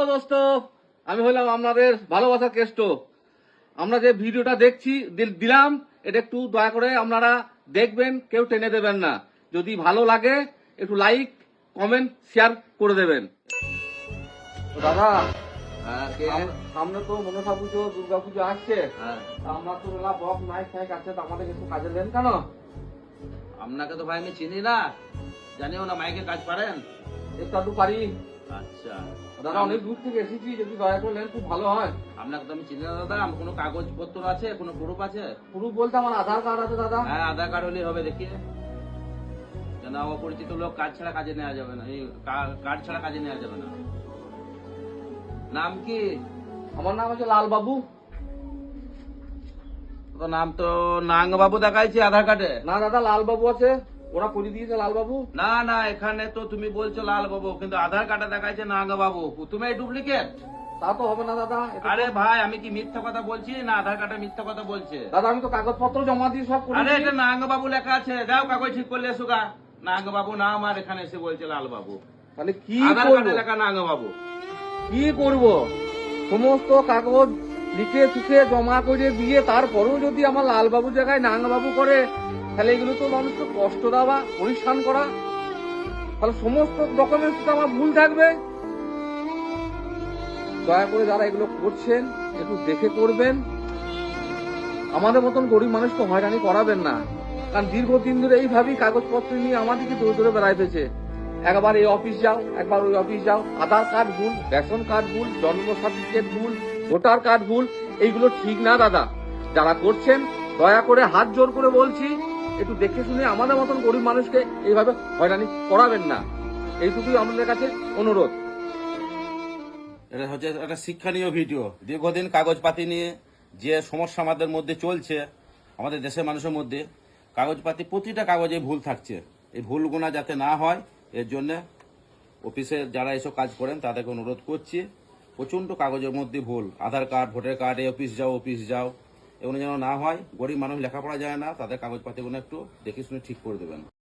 দোস্ত, আমি হলাম আপনাদের ভালোবাসার কেষ্ট। আমরা যে ভিডিওটা দেখছি দিলাম, এটা একটু দয়া করে আপনারা দেখবেন, কেউ টেনে দেবেন না। যদি ভালো লাগে একটু লাইক কমেন্ট শেয়ার করে দেবেন। তো দাদা, সামনে তো মনসা পুজো দুর্গা পুজো আসছে, আমরা তো বক নাইক ফাইক আছে, তো আমাদের একটু কাজে দেন কেন? আপনাকে তো ভাই আমি চিনি না, জানিও না মাইকে কাজ পারেন? একটু পারি। আচ্ছা দাদা, অনেক দূর থেকে এসেছি, যদি দয়া করে নেন খুব ভালো হয়। আপনাকে তো আমি চিনি না দাদা। আমার কোনো কাগজপত্র আছে, কোনো প্রুফ আছে? প্রুফ বলতে আমার আধার কার্ড আছে দাদা। হ্যাঁ, আধার কার্ড হলেই হবে। দেখিয়ে কেন, অপরিচিত লোক কার্ড ছাড়া কাজে নেওয়া যাবে না, এই কার্ড ছাড়া কাজে নেওয়া যাবে না। নাম কি? আমার নাম হচ্ছে লাল বাবু। তো নাম তো নাং বাবু দেখাইছে আধার কার্ডে। না দাদা, লাল বাবু আছে, ওরা করে দিয়েছে লাল বাবু। না না, এখানে তো তুমি বলছো লাল বাবু, কিন্তু আধার কার্ডে দেখাইছে নাং বাবু। তুমি ডুপ্লিকেট। তা তো হবে না দাদা। আরে ভাই, আমি কি মিথ্যা কথা বলছি না আধার কার্ডে মিথ্যা কথা বলছে? দাদা, আমি তো কাগজপত্র জমা দিয়ে সব করে আরে এটা নাঙ্গ বাবু লেখা আছে, দাও কাগজ ঠিক করলে এসোগা। নাঙ্গ বাবু নাম, আর এখানে এসে বলছে লাল বাবু। তাহলে কি আধার করব? কার্ডে লেখা নাঙ্গ বাবু। কি করব? সমস্ত কাগজ লিখে টুকে জমা করে দিয়ে তারপরেও যদি আমার লাল বাবু জায়গায় নাঙ্গ বাবু করে, তাহলে এগুলো তো মানুষকে কষ্ট দেওয়া, পরিশ্রম করা। তাহলে সমস্ত ডকুমেন্টস তো আমার ভুল থাকবে। দয়া করে যারা এগুলো করছেন একটু দেখে করবেন। আমাদের মতন গরিব মানুষকে হয়রানি করাবেন না, কারণ দীর্ঘদিন ধরে এইভাবেই কাগজপত্র নিয়ে আমাদেরকে দৌড়ে দৌড়ে বেড়াইতেছে। একবার এই অফিস যাও, একবার ওই অফিস যাও, আধার কার্ড ভুল, রেশন কার্ড ভুল, জন্ম সার্টিফিকেট ভুল, ভোটার কার্ড ভুল। এইগুলো ঠিক না দাদা। যারা করছেন দয়া করে হাত জোর করে বলছি, একটু দেখে শুনে আমাদের মতন গরিব মানুষকে এইভাবে হয়রানি করাবেন না। এইটুকুই আমাদের কাছে অনুরোধ। এটা হচ্ছে একটা শিক্ষণীয় ভিডিও। দীর্ঘদিন কাগজপাতি নিয়ে যে সমস্যা আমাদের মধ্যে চলছে, আমাদের দেশের মানুষের মধ্যে কাগজপাতি প্রতিটা কাগজে ভুল থাকছে। এই ভুলগুলো যাতে না হয়, এর জন্য অফিসে যারা এসব কাজ করেন তাদেরকে অনুরোধ করছি। প্রচণ্ড কাগজের মধ্যে ভুল, আধার কার্ড, ভোটার কার্ড, এই অফিস যাও, এগুলো যেন না হয়। গরিব মানুষ লেখাপড়া যায় না, তাদের কাগজপাতিগুলো একটু দেখে শুনে ঠিক করে দেবেন।